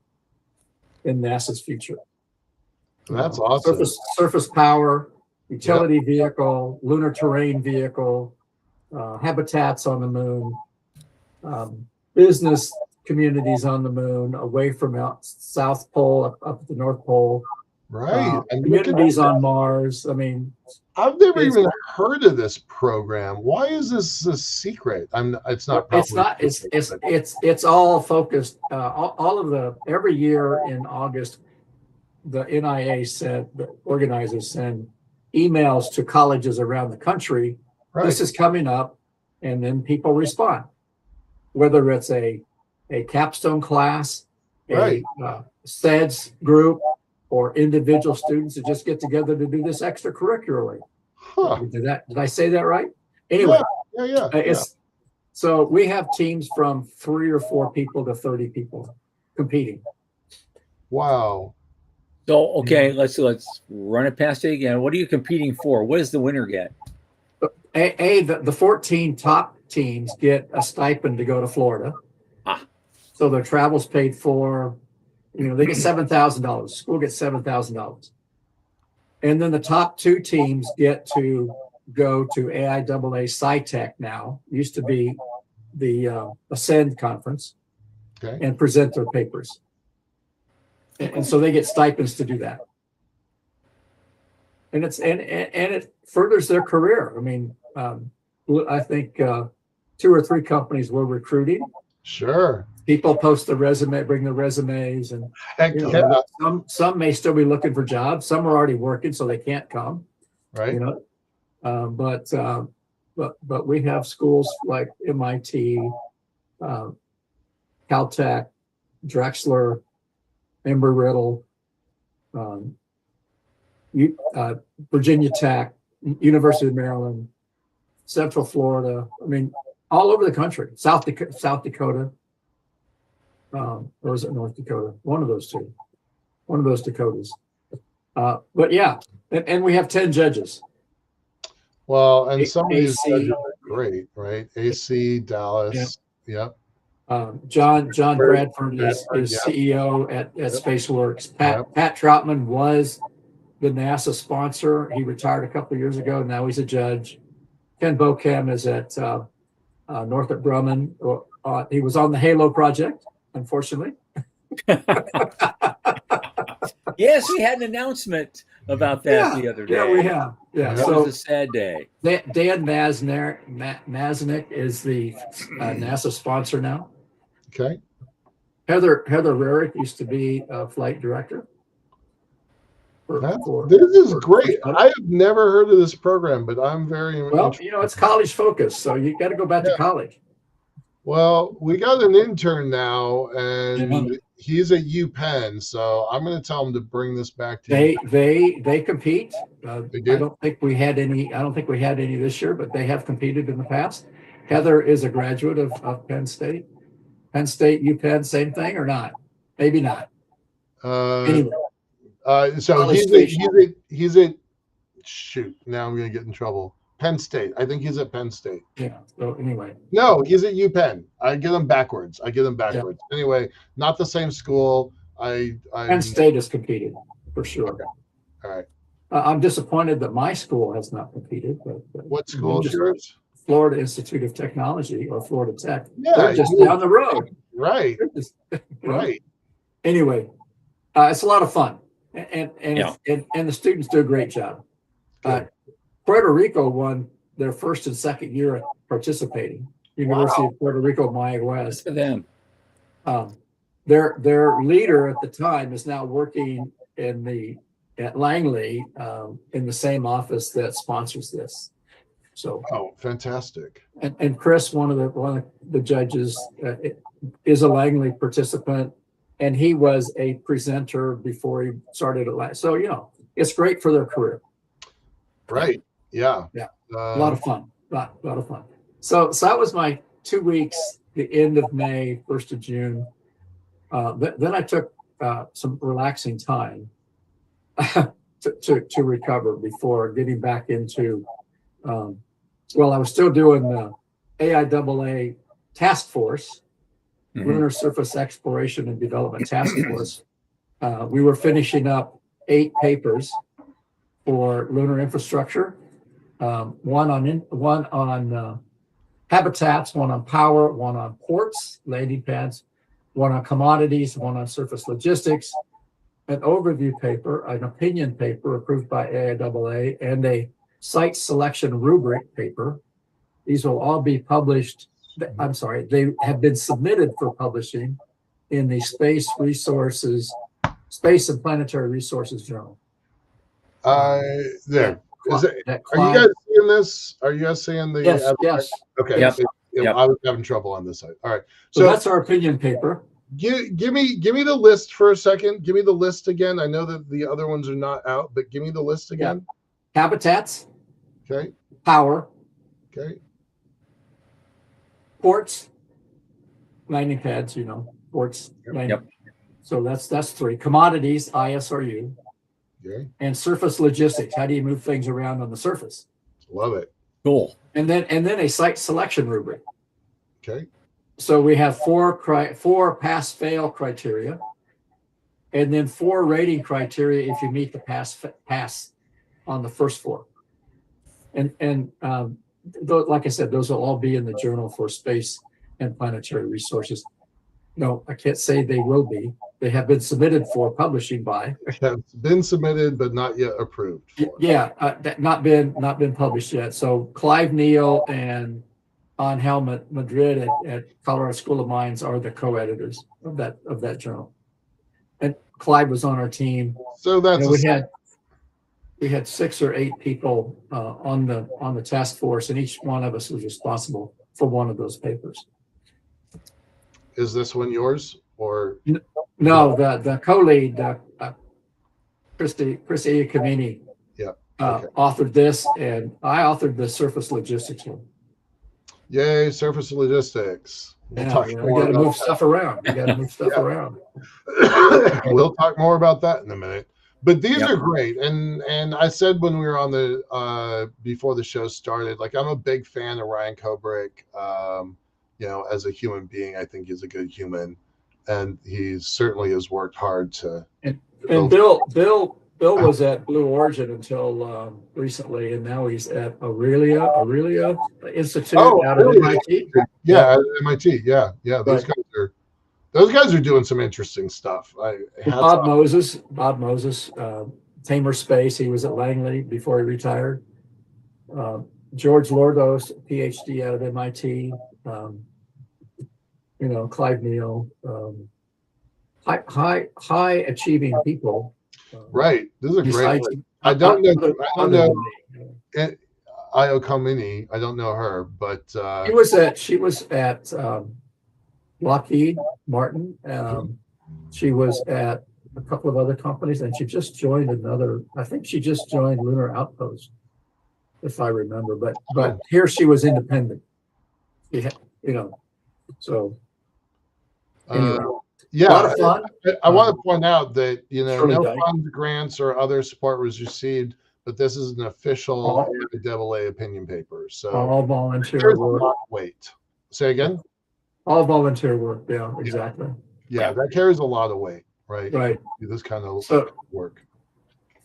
in NASA's future. That's awesome. Surface power, utility vehicle, lunar terrain vehicle, habitats on the moon, business communities on the moon, away from South Pole up at the North Pole. Right. And communities on Mars. I mean, I've never even heard of this program. Why is this a secret? It's not. It's all focused. All of every year in August, the NIA the organizers send emails to colleges around the country. Right. This is coming up, and then people respond, whether it's a capstone class, a SEDS group, or individual students that just get together to do this extracurricularly. Huh. Did I say that right? Anyway, so we have teams from 3 or 4 people to 30 people competing. Wow. So okay, let's run it past it again. What are you competing for? What does the winner get? The 14 top teams get a stipend to go to Florida. So their travel's paid for. They get $7,000. School gets $7,000. And then the top 2 teams get to go to AIAA SciTech now, used to be the Ascend conference, and present their papers. And so they get stipends to do that. And it furthers their career. I mean, I think 2 or 3 companies were recruiting. Sure. People post the resume, bring their resumes, and some may still be looking for jobs. Some are already working, so they can't come. Right. But we have schools like MIT, Caltech, Drexler, Embry-Riddle, Virginia Tech, University of Maryland, Central Florida. I mean, all over the country. South Dakota. Or is it North Dakota? One of those Dakotas. But yeah, and we have 10 judges. Well, and some of these judges are great, right? AC, Dallas. Yep. John Bradford is CEO at SpaceWorks. Pat Troutman was the NASA sponsor. He retired a couple of years ago. Now he's a judge. Ken Bokem is at Northrop Grumman. He was on the HALO project, unfortunately. Yes, we had an announcement about that the other day. Yeah, we have. Yeah, that was a sad day. Dan Masnick is the NASA sponsor now. Okay. Heather Rarick used to be a flight director. This is great. I have never heard of this program, but I'm very interested. It's college focused, so you got to go back to college. Well, we got an intern now, and he's at UPenn, so I'm going to tell him to bring this back to you. They compete. They do? I don't think we had any this year, but they have competed in the past. Heather is a graduate of Penn State. Penn State, UPenn, same thing or not? Maybe not. Anyway. So he's at shoot. Now I'm going to get in trouble. Penn State. I think he's at Penn State. Yeah. So anyway. No, he's at UPenn. I get them backwards. Yeah. Anyway, not the same school. Penn State has competed for sure. Okay. All right. I'm disappointed that my school has not competed. But what school is yours? Florida Institute of Technology, or Florida Tech. Yeah, they're just down the road. Right. Right. Anyway, it's a lot of fun, and the students do a great job. Puerto Rico won their first and second year participating. University of Puerto Rico, Maya West. For them. Their leader at the time is now working at Langley in the same office that sponsors this. So fantastic. And Chris, one of the judges, is a Langley participant, and he was a presenter before he started at Langley. So it's great for their career. Right. Yeah. Yeah. A lot of fun. A lot of fun. So that was my 2 weeks, the end of May, 1st of June. Then I took some relaxing time to recover before getting back into, I was still doing the AIAA task force, Mhm. Lunar Surface Exploration and Development Task Force. We were finishing up 8 papers for lunar infrastructure, one on habitats, one on power, one on ports, landing pads, one on commodities, one on surface logistics, an overview paper, an opinion paper approved by AIAA, and a site selection rubric paper. These will all be published. I'm sorry, they have been submitted for publishing in the Space and Planetary Resources Journal. There. Are you That guys seeing this? Are you guys seeing the? Yes. Okay. Yep. I was having trouble on this side. All right. So that's our opinion paper. Give me the list for a second. Give me the list again. I know that the other ones are not out, but give me the list again. Habitats. Okay. Power. Okay. Ports. Landing pads. Ports. Yep. So that's 3. Commodities. ISRU. Okay. And surface logistics. How do you move things around on the surface? Love it. Cool. And then a site selection rubric. Okay. So we have 4 pass-fail criteria, and then 4 rating criteria if you meet the pass on the first 4. And like I said, those will all be in the Journal for Space and Planetary Resources. No, I can't say they will be. They have been submitted for publishing by. Have been submitted, but not yet approved. Yeah, not been published yet. So Clive Neal and Angel Madrid at Colorado School of Mines are the co-editors of that journal. And Clive was on our team. So that's we had 6 or 8 people on the task force, and each one of us was responsible for one of those papers. Is this one yours or? No, the co-lead, Christy Iacomini, authored this, and I authored the surface logistics one. Yay, surface logistics. We got to move stuff around. We'll talk more about that in a minute. But these are great, and I said when we were on the before the show started, like I'm a big fan of Ryan Kobrick. As a human being, I think he's a good human, and he certainly has worked hard to. And Bill was at Blue Origin until recently, and now he's at Aurelia Institute out of MIT. Yeah, at MIT. Yeah. Those guys are doing some interesting stuff. Bob Moses, Tamer Space. He was at Langley before he retired. George Lordos, PhD out of MIT. Clive Neal. High achieving people. Right. This is a great one. I don't know Io Comini. I don't know her, but she was at Lockheed Martin. She was at a couple of other companies, and she just joined I think she just joined Lunar Outpost, if I remember. But here she was independent. So anyway. Yeah, a lot of fun. I want to point out that no Dyke. funds, grants, or other support was received, but this is an official AIAA opinion paper. So all volunteer work. Weight. Say again. All volunteer work. Yeah, exactly. Yeah, that carries a lot of weight, right? Right. This kind of work.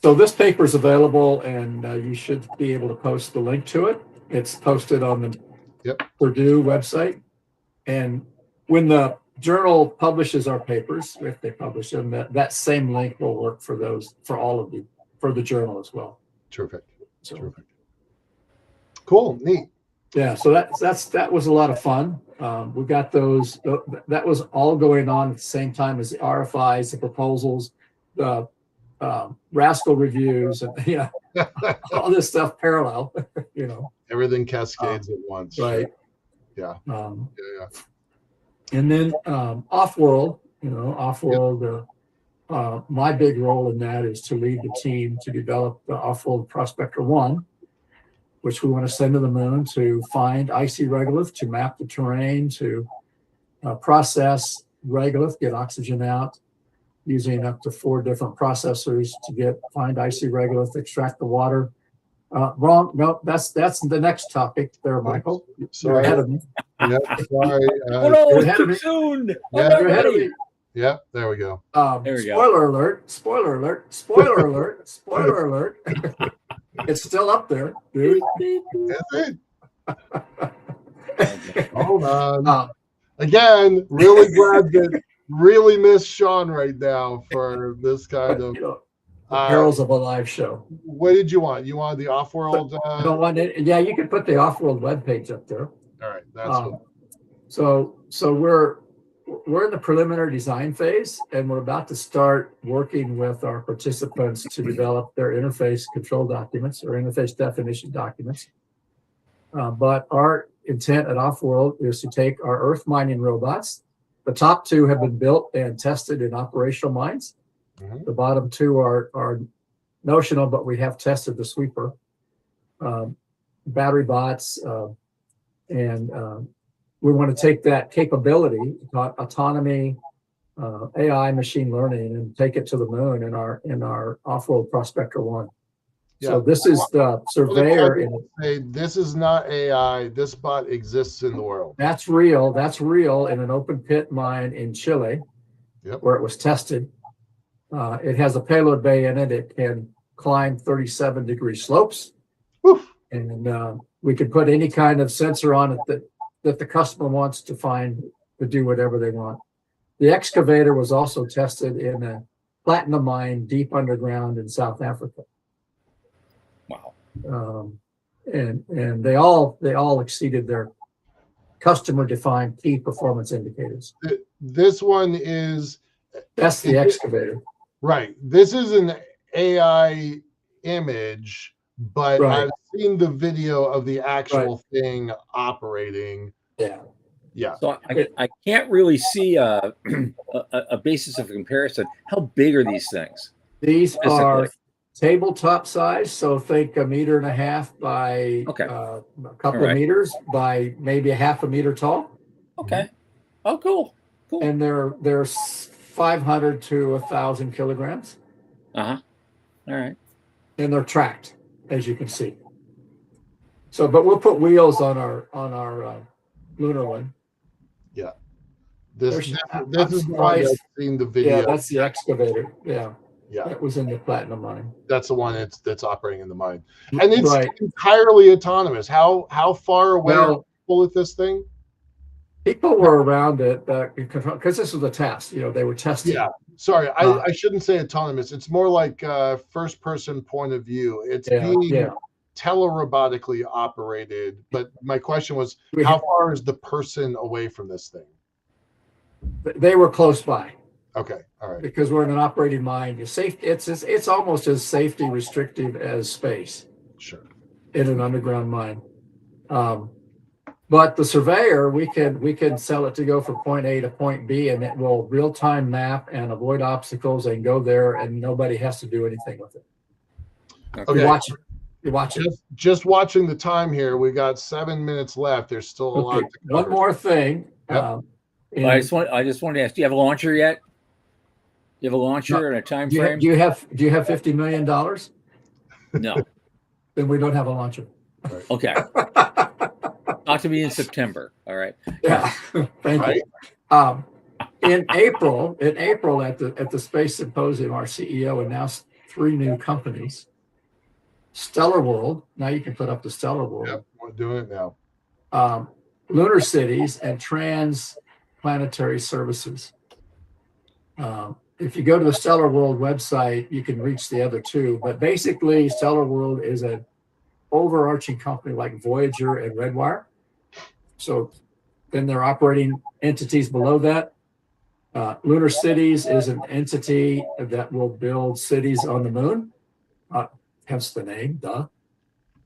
So this paper is available, and you should be able to post the link to it. It's posted on the Purdue website, and when the journal publishes our papers, if they publish them, that same link will work for the journal as well. Terrific. Cool. Neat. Yeah. So that was a lot of fun. We got those. That was all going on at the same time as the RFIs, the proposals, the Rascal reviews, and all this stuff parallel. Everything cascades at once. Right. Yeah. And then off-world, my big role in that is to lead the team to develop the off-world Prospector 1, which we want to send to the moon to find icy regolith, to map the terrain, to process regolith, get oxygen out, using up to 4 different processors to find icy regolith, extract the water, Wrong. No, that's the next topic there, Michael. You're Sorry. ahead of me. Yeah, sorry. Oh no, You're it's ahead too of me. soon. Yeah. I'm not You're ahead of ready. me. Yeah, there we go. There we go. Spoiler alert! Spoiler alert! Spoiler alert! Spoiler alert! It's still up there, dude. That's it. Hold on. Uh, Again, really glad that really miss Sean right now for this kind of. you know, the perils of a live show. What did you want? You wanted the off-world? I don't want it. Yeah, you can put the off-world webpage up there. All right, that's what. So we're in the preliminary design phase, and we're about to start working with our participants to develop their interface control documents or interface definition documents. But our intent at Offworld is to take our earth mining robots. The top two have been built and tested in operational mines. Mhm. The bottom two are notional, but we have tested the sweeper, battery bots, and we want to take that capability, autonomy, AI, machine learning, and take it to the moon in our Offworld Prospector 1. So this is the surveyor. Hey, this is not AI. This bot exists in the world. That's real. That's real in an open pit mine in Chile, where it was tested. It has a payload bay in it. It can climb 37-degree slopes. Woof. And we can put any kind of sensor on it that the customer wants to find to do whatever they want. The excavator was also tested in a platinum mine deep underground in South Africa. Wow. And they all exceeded their customer defined key performance indicators. This one is. That's the excavator. Right. This is an AI image, but Right. I've seen the video of the actual thing operating. Yeah. Yeah. So I can't really see a basis of comparison. How big are these things? These Physically? are tabletop size, so think 1.5 meters by a couple of meters by maybe a half a meter tall. Okay. Oh, cool. Cool. And they're 500 to 1,000 kilograms. All right. And they're tracked, as you can see. So, but we'll put wheels on our lunar one. Yeah. This is the one surprised. I've seen the video. Yeah, that's the excavator. Yeah. Yeah. That was in the platinum mine. That's the one that's operating in the mine. And it's Right. entirely autonomous. How far away are people with this thing? People were around it because this was a test. They were testing. Yeah. Sorry, I shouldn't say autonomous. It's more like first person point of view. It's being telerobotically operated. But my question was, how far is the person away from this thing? They were close by. Okay, all right. Because we're in an operating mine, it's almost as safety restrictive as space. Sure. In an underground mine, but the surveyor, we can sell it to go from point A to point B, and it will real time map and avoid obstacles and go there, and nobody has to do anything with it. Okay. You watch it. Just watching the time here. We got 7 minutes left. There's still a lot to cover. One more thing. Yep. I just wanted to ask, do you have a launcher yet? Do you have a launcher and a time frame? Do you have $50 million? No. Then we don't have a launcher. Okay. Not to be in September. All right. Yeah. Thank you. In April at the Space Symposium, our CEO announced 3 new companies. Stellar World. Now you can put up the Stellar World. Yep, we're doing it now. Lunar Cities and Transplanetary Services. If you go to the Stellar World website, you can reach the other 2. But basically, Stellar World is an overarching company like Voyager and Redwire. So then there are operating entities below that. Lunar Cities is an entity that will build cities on the moon. Hence the name, duh.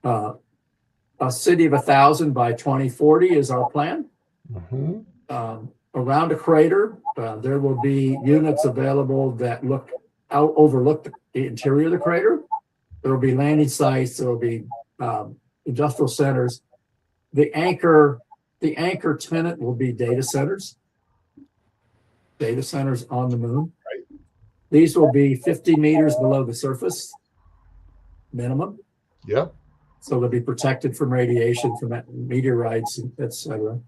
A city of 1,000 by 2040 is our plan. Mm-hmm. Around a crater, there will be units available that overlook the interior of the crater. There will be landing sites. There will be industrial centers. The anchor tenant will be data centers. Data centers on the moon. Right. These will be 50 meters below the surface, minimum. Yep. so they'll be protected from radiation, from meteorites, etc.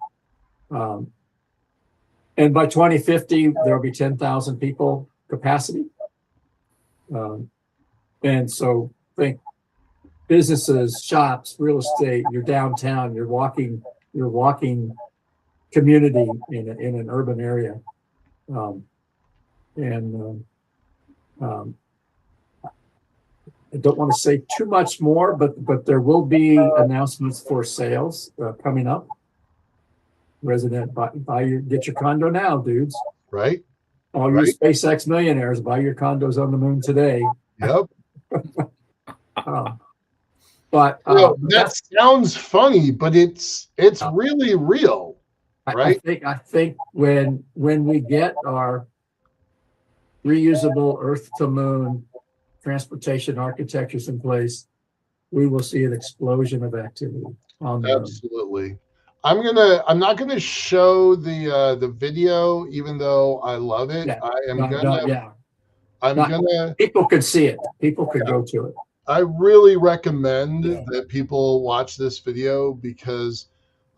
And by 2050, there'll be 10,000 people capacity. And so think businesses, shops, real estate, your downtown, your walking community in an urban area. I don't want to say too much more, but there will be announcements for sales coming up. Resident, get your condo now, dudes. Right. All you SpaceX millionaires, buy your condos on the moon today. Yep. That sounds funny, but it's really real, right? I think when we get our reusable Earth to Moon transportation architectures in place, we will see an explosion of activity on the Absolutely. Moon. I'm not gonna show the video, even though I love it. Yeah. People could see it. People could go to it. I really recommend that people watch this video, because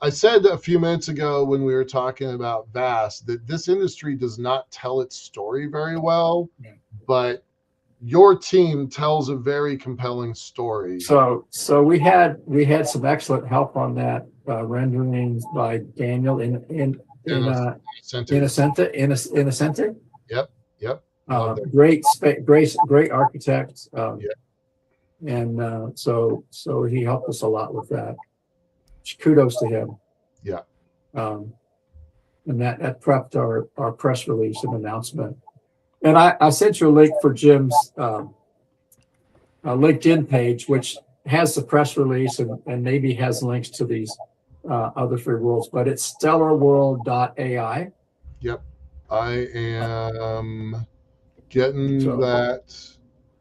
I said a few minutes ago when we were talking about VAST that this industry does not tell its story very well, but your team tells a very compelling story. So we had some excellent help on that, renderings by Daniel in Innocente. Yep. Great architect. And so he helped us a lot with that. Kudos to him. Yeah. And that prepped our press release and announcement. And I sent you a link for Jim's LinkedIn page, which has the press release and maybe has links to these other free worlds, but it's stellarworld.ai. Yep. I am getting that.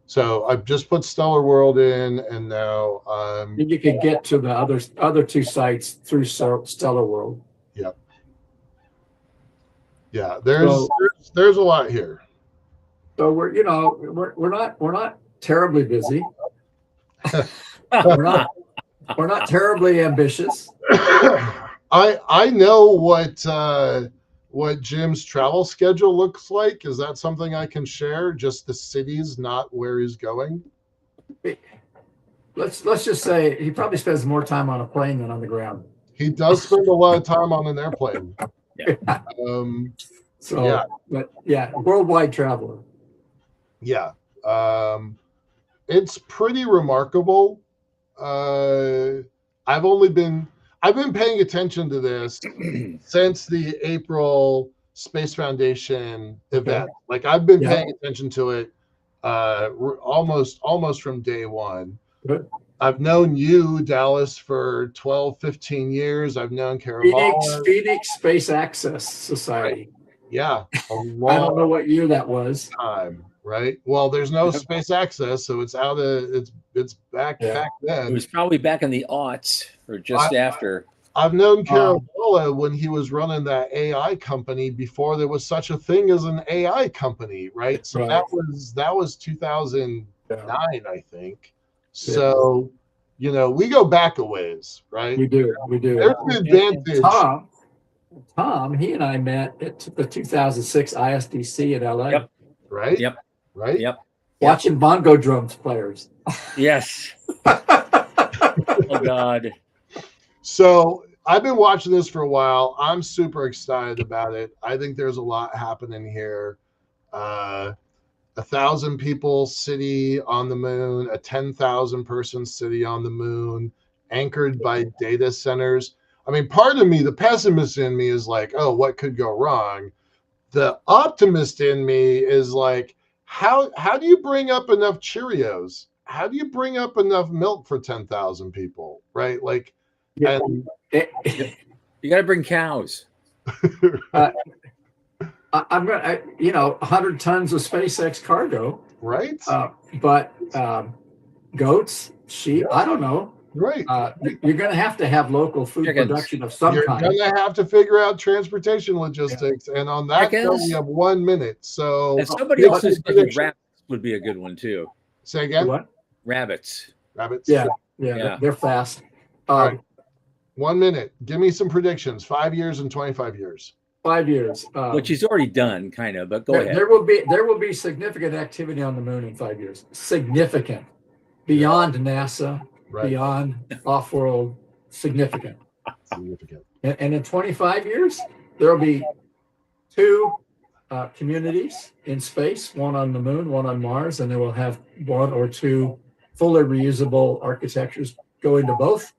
So I've just put Stellar World in, and now you can get to the other two sites through Stellar World. Yep. Yeah, there's a lot here. So we're not terribly busy. we're not terribly ambitious. I know what Jim's travel schedule looks like. Is that something I can share? Just the cities, not where he's going? Let's just say he probably spends more time on a plane than on the ground. He does spend a lot of time on an airplane. Worldwide traveler. Yeah. It's pretty remarkable. I've been paying attention to this since the April Space Foundation event. Like I've been paying attention to it almost from day one. Good. I've known you, Dallas, for 12, 15 years. I've known Caravala. Phoenix Space Access Society. Right. Yeah. I don't know what year that was. Time, right? Well, there's no space access, so it's out of it's back then. It was probably back in the aughts or just after. I've known Caravala when he was running that AI company before there was such a thing as an AI company, right? So that was 2009, I think. So, we go back a ways, right? We do. There's an advantage. Tom, he and I met at the 2006 ISDC in LA. Yep. Right? Yep. Right? Yep. Watching bongo drums players. Yes. Oh, God. So I've been watching this for a while. I'm super excited about it. I think there's a lot happening here. 1,000 people city on the moon, a 10,000 person city on the moon, anchored by data centers. I mean, part of me, the pessimist in me is like, oh, what could go wrong? The optimist in me is like, how do you bring up enough Cheerios? How do you bring up enough milk for 10,000 people, right? Like, you got to bring cows. I'm going to, 100 tons of SpaceX cargo. Right. But goats, sheep, I don't know. Right. You're going to have local food production of some kind. You're going to have to figure out transportation logistics. And on that, we have 1 minute. So and somebody else's rabbits would be a good one too. Say again? What? Rabbits. Rabbits. Yeah. Yeah. They're fast. All right. 1 minute. Give me some predictions. 5 years and 25 years. 5 years. Which he's already done, kind of, but go ahead. There will be significant activity on the moon in 5 years. Significant. Beyond NASA, beyond off-world, significant. Significant. And in 25 years, there will be 2 communities in space, one on the moon, one on Mars, and they will have 1 or 2 fully reusable architectures go into both.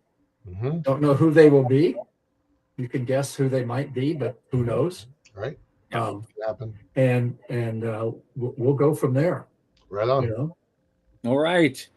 Mm-hmm. Don't know who they will be. You can guess who they might be, but who knows? Right. Happen. And we'll go from there. Right on. You know? All right.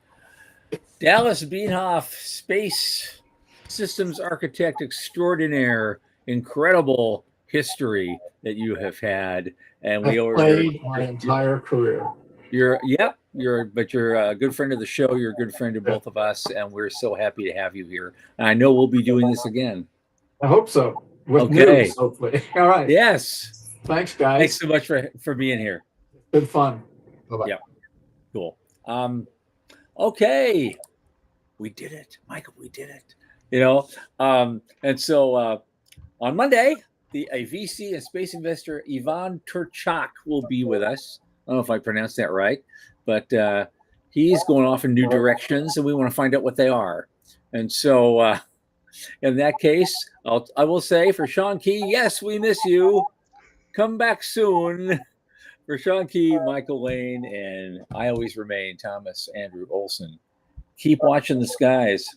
Dallas Bienhoff, space systems architect extraordinaire, incredible history that you have had, and I've played my entire career. You're a good friend of the show. You're a good friend of both of us, and we're so happy to have you here. And I know we'll be doing this again. I hope so. With news, hopefully. All right. Yes. Thanks, guys. Thanks so much for being here. Good fun. Bye-bye. Yeah. Cool. Okay. We did it, Michael. We did it. You know, and so on Monday, a VC and space investor, Ivan Turchak, will be with us. I don't know if I pronounced that right, but he's going off in new directions, and we want to find out what they are. And so in that case, I will say for Sean Key, yes, we miss you. Come back soon. For Sean Key, Michael Lane, and I always remain Thomas Andrew Olson. Keep watching the skies.